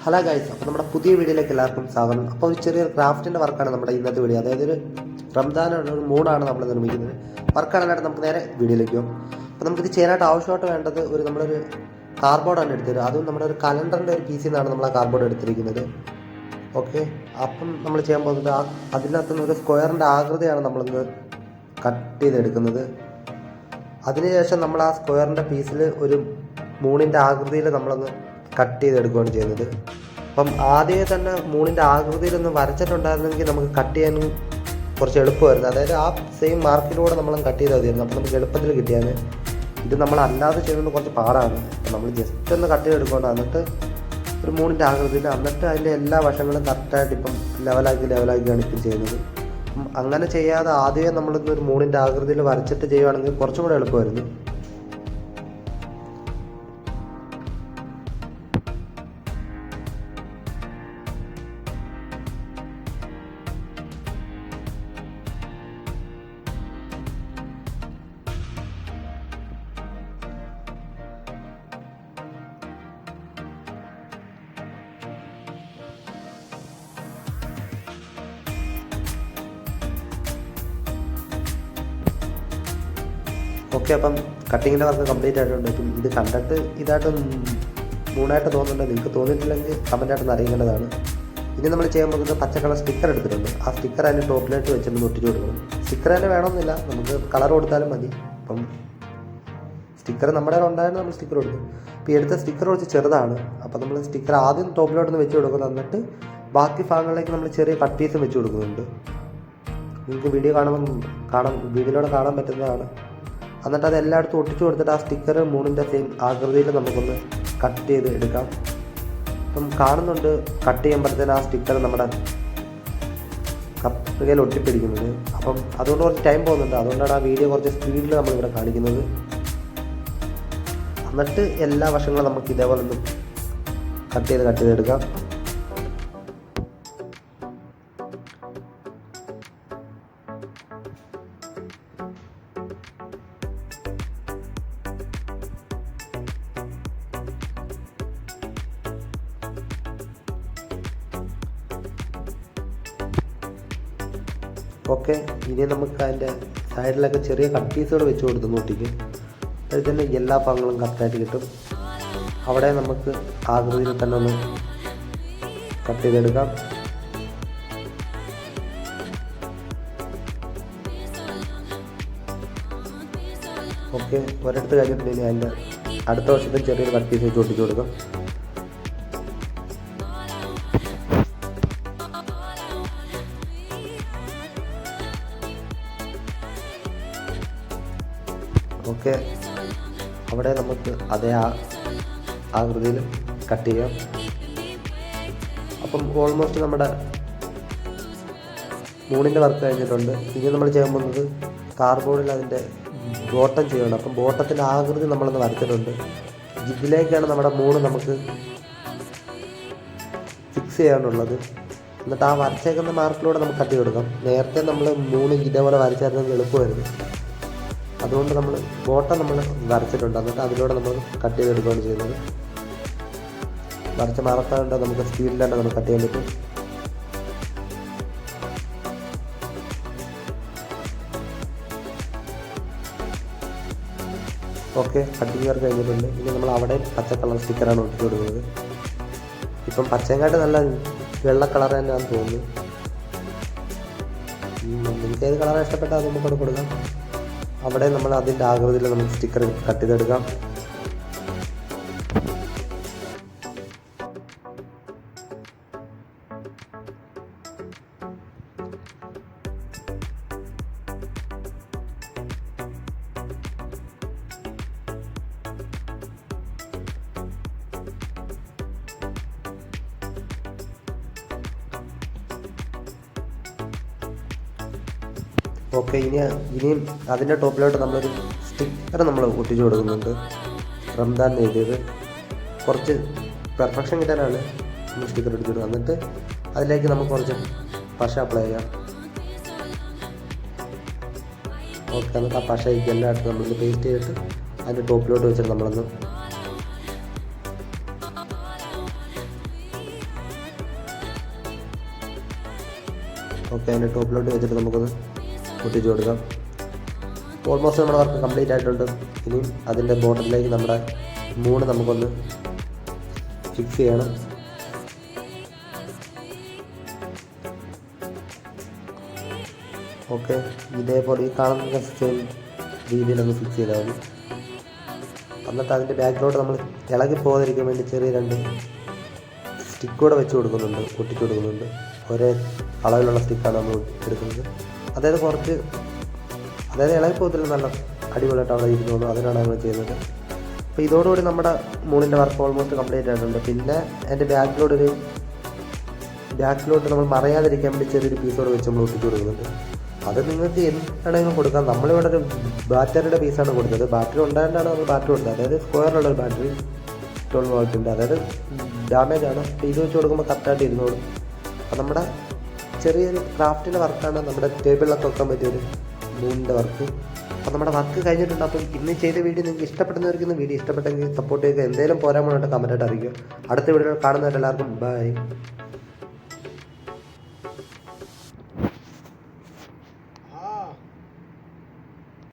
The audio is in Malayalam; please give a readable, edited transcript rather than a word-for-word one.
ഹലോ ഗൈസ്, അപ്പോൾ നമ്മുടെ പുതിയ വീഡിയോയിലേക്ക് എല്ലാവർക്കും സ്വാഗതം. അപ്പോൾ ഒരു ചെറിയൊരു ക്രാഫ്റ്റിൻ്റെ വർക്കാണ് നമ്മുടെ ഇന്നത്തെ വീഡിയോ. അതായത് ഒരു റംദാനാണ്, ഒരു മൂടാണ് നമ്മൾ നിർമ്മിക്കുന്നത്. വർക്കാണെന്നായിട്ട് നമുക്ക് നേരെ വീഡിയോയിലേക്ക് പോകും. അപ്പോൾ നമുക്കിത് ചെയ്യാനായിട്ട് ആവശ്യമായിട്ട് വേണ്ടത് നമ്മളൊരു കാർഡ്ബോർഡാണ് എടുത്തത്. അതും നമ്മുടെ ഒരു കലണ്ടറിൻ്റെ ഒരു പീസിൽ നിന്നാണ് നമ്മൾ ആ കാർഡ്ബോർഡ് എടുത്തിരിക്കുന്നത്. ഓക്കെ, അപ്പം നമ്മൾ ചെയ്യാൻ പോകുന്നത് അതിനകത്തുനിന്ന് ഒരു സ്ക്വയറിൻ്റെ ആകൃതിയാണ് നമ്മളിന്ന് കട്ട് ചെയ്തെടുക്കുന്നത്. അതിനുശേഷം നമ്മൾ ആ സ്ക്വയറിൻ്റെ പീസിൽ ഒരു മൂണിൻ്റെ ആകൃതിയിൽ നമ്മളൊന്ന് കട്ട് ചെയ്തെടുക്കുകയാണ് ചെയ്യുന്നത്. അപ്പം ആദ്യമേ തന്നെ മൂണിൻ്റെ ആകൃതിയിലൊന്ന് വരച്ചിട്ടുണ്ടായിരുന്നെങ്കിൽ നമുക്ക് കട്ട് ചെയ്യാനും കുറച്ച് എളുപ്പമായിരുന്നു. അതായത് ആ സെയിം മാർക്കിലൂടെ നമ്മൾ കട്ട് ചെയ്താൽ മതിയായിരുന്നു. അപ്പം നമുക്ക് എളുപ്പത്തിൽ കിട്ടിയാണ്. ഇത് നമ്മൾ അല്ലാതെ ചെയ്യുന്നത് കുറച്ച് പാടാണ്. അപ്പം നമ്മൾ ജസ്റ്റ് ഒന്ന് കട്ട് ചെയ്തെടുക്കുകയാണ്. എന്നിട്ട് ഒരു മൂണിൻ്റെ ആകൃതിയിൽ, എന്നിട്ട് അതിൻ്റെ എല്ലാ വശങ്ങളും കറക്റ്റായിട്ട് ഇപ്പം ലെവലാക്കിയാണ് ഇപ്പം ചെയ്യുന്നത്. അങ്ങനെ ചെയ്യാതെ ആദ്യമേ നമ്മളിന്ന് ഒരു മൂണിൻ്റെ ആകൃതിയിൽ വരച്ചിട്ട് ചെയ്യുകയാണെങ്കിൽ കുറച്ചും കൂടെ എളുപ്പമായിരുന്നു. ഓക്കെ, അപ്പം കട്ടിങ്ങിൻ്റെ വർക്ക് കംപ്ലീറ്റ് ആയിട്ടുണ്ട്. ഇപ്പം ഇത് കണ്ടിട്ട് ഇതായിട്ട് മൂന്നായിട്ട് തോന്നുന്നുണ്ട്. നിങ്ങൾക്ക് തോന്നിയിട്ടില്ലെങ്കിൽ കമൻറ്റായിട്ടൊന്ന് അറിയിക്കേണ്ടതാണ്. ഇനി നമ്മൾ ചെയ്യാൻ പോകുന്നത് പച്ച കളർ സ്റ്റിക്കർ എടുത്തിട്ടുണ്ട്. ആ സ്റ്റിക്കർ അതിൻ്റെ ടോപ്പിലായിട്ട് വെച്ചിട്ട് ഒട്ടിച്ച് കൊടുക്കണം. സ്റ്റിക്കർ തന്നെ വേണമെന്നില്ല, നമുക്ക് കളർ കൊടുത്താലും മതി. അപ്പം സ്റ്റിക്കർ നമ്മുടെ ഉണ്ടായിരുന്നു, നമ്മൾ സ്റ്റിക്കർ കൊടുക്കും. ഇപ്പോൾ എടുത്ത സ്റ്റിക്കർ കുറച്ച് ചെറുതാണ്. അപ്പോൾ നമ്മൾ സ്റ്റിക്കർ ആദ്യം ടോപ്പിലോട്ടൊന്ന് വെച്ച് കൊടുക്കുന്നു. എന്നിട്ട് ബാക്കി ഭാഗങ്ങളിലേക്ക് നമ്മൾ ചെറിയ കട്ട് പീസും വെച്ച് കൊടുക്കുന്നുണ്ട്. നിങ്ങൾക്ക് വീഡിയോയിലൂടെ കാണാൻ പറ്റുന്നതാണ്. എന്നിട്ട് അത് എല്ലായിടത്തും ഒട്ടിച്ചു കൊടുത്തിട്ട് ആ സ്റ്റിക്കർ മൂണിൻ്റെ സെയിം ആകൃതിയിൽ നമുക്കൊന്ന് കട്ട് ചെയ്ത് എടുക്കാം. അപ്പം കാണുന്നുണ്ട് കട്ട് ചെയ്യുമ്പോഴത്തേന് ആ സ്റ്റിക്കർ നമ്മുടെ കപ്പയിൽ ഒട്ടിപ്പിടിക്കുന്നത്. അപ്പം അതുകൊണ്ട് കുറച്ച് ടൈം പോകുന്നുണ്ട്. അതുകൊണ്ടാണ് ആ വീഡിയോ കുറച്ച് സ്പീഡിൽ നമ്മളിവിടെ കാണിക്കുന്നത്. എന്നിട്ട് എല്ലാ വശങ്ങളും നമുക്ക് ഇതേപോലെ ഒന്ന് കട്ട് ചെയ്തെടുക്കാം. ഓക്കെ, ഇനി നമുക്ക് അതിൻ്റെ സൈഡിലൊക്കെ ചെറിയ കട്ട് പീസുകൾ വെച്ച് കൊടുത്ത് നോട്ടിക്കും. അതിൽ തന്നെ എല്ലാ ഭാഗങ്ങളും കറക്റ്റായിട്ട് കിട്ടും. അവിടെ നമുക്ക് ആകൃതിയിൽ തന്നെ ഒന്ന് കട്ട് ചെയ്തെടുക്കാം. ഓക്കെ, ഒരിടത്ത് കഴിഞ്ഞിട്ടുണ്ടെങ്കിൽ അതിൻ്റെ അടുത്ത വർഷത്തെ ചെറിയൊരു കട്ട് പീസ് വെച്ച് ഒട്ടിച്ച് കൊടുക്കാം. ഓക്കെ, അവിടെ നമുക്ക് അതേ ആകൃതിയിൽ കട്ട് ചെയ്യാം. അപ്പം ഓൾമോസ്റ്റ് നമ്മുടെ മൂണിൻ്റെ വർക്ക് കഴിഞ്ഞിട്ടുണ്ട്. ഇനി നമ്മൾ ചെയ്യാൻ പോകുന്നത് കാർഡ്ബോർഡിൽ അതിൻ്റെ ബോട്ടം ചെയ്യണം. അപ്പം ബോട്ടത്തിൻ്റെ ആകൃതി നമ്മളൊന്ന് വരച്ചിട്ടുണ്ട്. ഇതിലേക്കാണ് നമ്മുടെ മൂണ് നമുക്ക് ഫിക്സ് ചെയ്യാനുള്ളത്. എന്നിട്ട് ആ വരച്ചേക്കുന്ന മാർക്കിലൂടെ നമുക്ക് കട്ട് കൊടുക്കാം. നേരത്തെ നമ്മൾ മൂന്ന് ഇതേപോലെ വരച്ചായിരുന്നെങ്കിൽ എളുപ്പമായിരുന്നു. അതുകൊണ്ട് നമ്മൾ ബോട്ടം നമ്മൾ വരച്ചിട്ടുണ്ട്. എന്നിട്ട് അതിലൂടെ നമ്മൾ കട്ട് ചെയ്തെടുക്കുകയാണ് ചെയ്യുന്നത്. വരച്ച മാർക്കാണ്ട് നമുക്ക് സ്പീഡിൽ തന്നെ നമുക്ക് കട്ട് ചെയ്യാൻ പറ്റും. ഓക്കെ, കട്ടിങ് വർക്ക് കഴിഞ്ഞിട്ടുണ്ട്. ഇനി നമ്മൾ അവിടെ പച്ച കളർ സ്റ്റിക്കറാണ് ഒട്ടിച്ച് കൊടുക്കുന്നത്. ഇപ്പം പച്ചങ്ങാട്ട് നല്ല വെള്ള കളർ തന്നെയാണെന്ന് തോന്നുന്നു. നിങ്ങൾക്ക് ഏത് കളറാണ് ഇഷ്ടപ്പെട്ടാൽ അത് നമുക്ക് കൊടുക്കാം. അവിടെ നമ്മൾ അതിൻ്റെ ആകൃതിയിൽ നമുക്ക് സ്റ്റിക്കർ കട്ട് ചെയ്തെടുക്കാം. ഓക്കെ, ഇനിയും അതിൻ്റെ ടോപ്പിലോട്ട് നമ്മളൊരു സ്റ്റിക്കർ നമ്മൾ ഒട്ടിച്ച് കൊടുക്കുന്നുണ്ട്. റംദാൻ എഴുതിയത് കുറച്ച് പെർഫെക്ഷൻ കിട്ടാനാണ് നമ്മൾ സ്റ്റിക്കർ ഒട്ടിച്ചിടുക. എന്നിട്ട് അതിലേക്ക് നമുക്ക് കുറച്ച് പശ അപ്ലൈ ചെയ്യാം. ഓക്കെ, എന്നിട്ട് ആ പശയ്ക്ക് എല്ലായിടത്തും നമ്മളിത് പേസ്റ്റ് ചെയ്തിട്ട് അതിൻ്റെ ടോപ്പിലോട്ട് വെച്ചിട്ട് നമ്മളൊന്ന് ഓക്കെ, അതിൻ്റെ ടോപ്പിലോട്ട് വെച്ചിട്ട് നമുക്കൊന്ന് ഒട്ടിച്ച് കൊടുക്കാം. ഓൾമോസ്റ്റ് നമ്മുടെ വർക്ക് കംപ്ലീറ്റ് ആയിട്ടുണ്ട്. ഇനിയും അതിൻ്റെ ബോർഡറിലേക്ക് നമ്മുടെ മൂണ് നമുക്കൊന്ന് ഫിക്സ് ചെയ്യണം. ഓക്കെ, ഇതേപോലെ ഈ കാണുന്ന സെയിം രീതിയിലൊന്ന് ഫിക്സ് ചെയ്താൽ മതി. എന്നിട്ട് അതിൻ്റെ ബാക്കിലോട്ട് നമ്മൾ ഇളകി പോകാതിരിക്കാൻ വേണ്ടി ചെറിയ 2 സ്റ്റിക്ക് കൂടെ വെച്ച് കൊടുക്കുന്നുണ്ട്, ഒട്ടിച്ച് കൊടുക്കുന്നുണ്ട്. ഒരേ അളവിലുള്ള സ്റ്റിക്കാണ് നമ്മൾ എടുക്കുന്നത്. അതായത് ഇളകി പോകത്തില്ല, നല്ല അടിപൊളിയായിട്ട് അവിടെ ഇരുന്നു. അതിനാണ് നമ്മൾ ചെയ്യുന്നത്. അപ്പോൾ ഇതോടുകൂടി നമ്മുടെ മൂണിൻ്റെ വർക്ക് ഓൾമോസ്റ്റ് കംപ്ലീറ്റ് ആയിട്ടുണ്ട്. പിന്നെ അതിൻ്റെ ബാക്കിലോട്ട് നമ്മൾ മറയാതിരിക്കാൻ വേണ്ടി ചെറിയൊരു പീസോട് വെച്ച് നമ്മൾ ഒട്ടിച്ച് കൊടുക്കുന്നുണ്ട്. അത് നിങ്ങൾക്ക് എന്താണെങ്കിലും കൊടുക്കാം. നമ്മളിവിടെ ഒരു ബാറ്ററിയുടെ പീസാണ് കൊടുത്തത്. ബാറ്ററി ഉണ്ടായതുകൊണ്ടാണ് നമ്മൾ ബാറ്ററി കൊടുത്തത്. അതായത് സ്ക്വയറുള്ള ഒരു ബാറ്ററി 12 വോൾട്ടിൻ്റെ, അതായത് ഡാമേജ് ആണ്. അപ്പോൾ ഇത് വെച്ച് കൊടുക്കുമ്പോൾ കറക്റ്റായിട്ട് ഇരുന്നോളും. അപ്പോൾ നമ്മുടെ ചെറിയൊരു ക്രാഫ്റ്റിൻ്റെ വർക്കാണ് നമ്മുടെ ടേബിളിലൊക്കെ വെക്കാൻ പറ്റിയൊരു മൂണിൻ്റെ വർക്ക്. അപ്പോൾ നമ്മുടെ വർക്ക് കഴിഞ്ഞിട്ടുണ്ട്. അപ്പം ഇന്ന് ചെയ്ത വീഡിയോ നിങ്ങൾക്ക് ഇഷ്ടപ്പെടുന്നവർക്കൊന്ന് വീഡിയോ ഇഷ്ടപ്പെട്ടെങ്കിൽ സപ്പോർട്ട് ചെയ്യുക. എന്തെങ്കിലും പോരാൻ വേണ്ടിയിട്ട് കമൻറ്റായിട്ട് അറിയിക്കുക. അടുത്ത വീഡിയോ കാണുന്നവരെല്ലാവർക്കും ബൈ.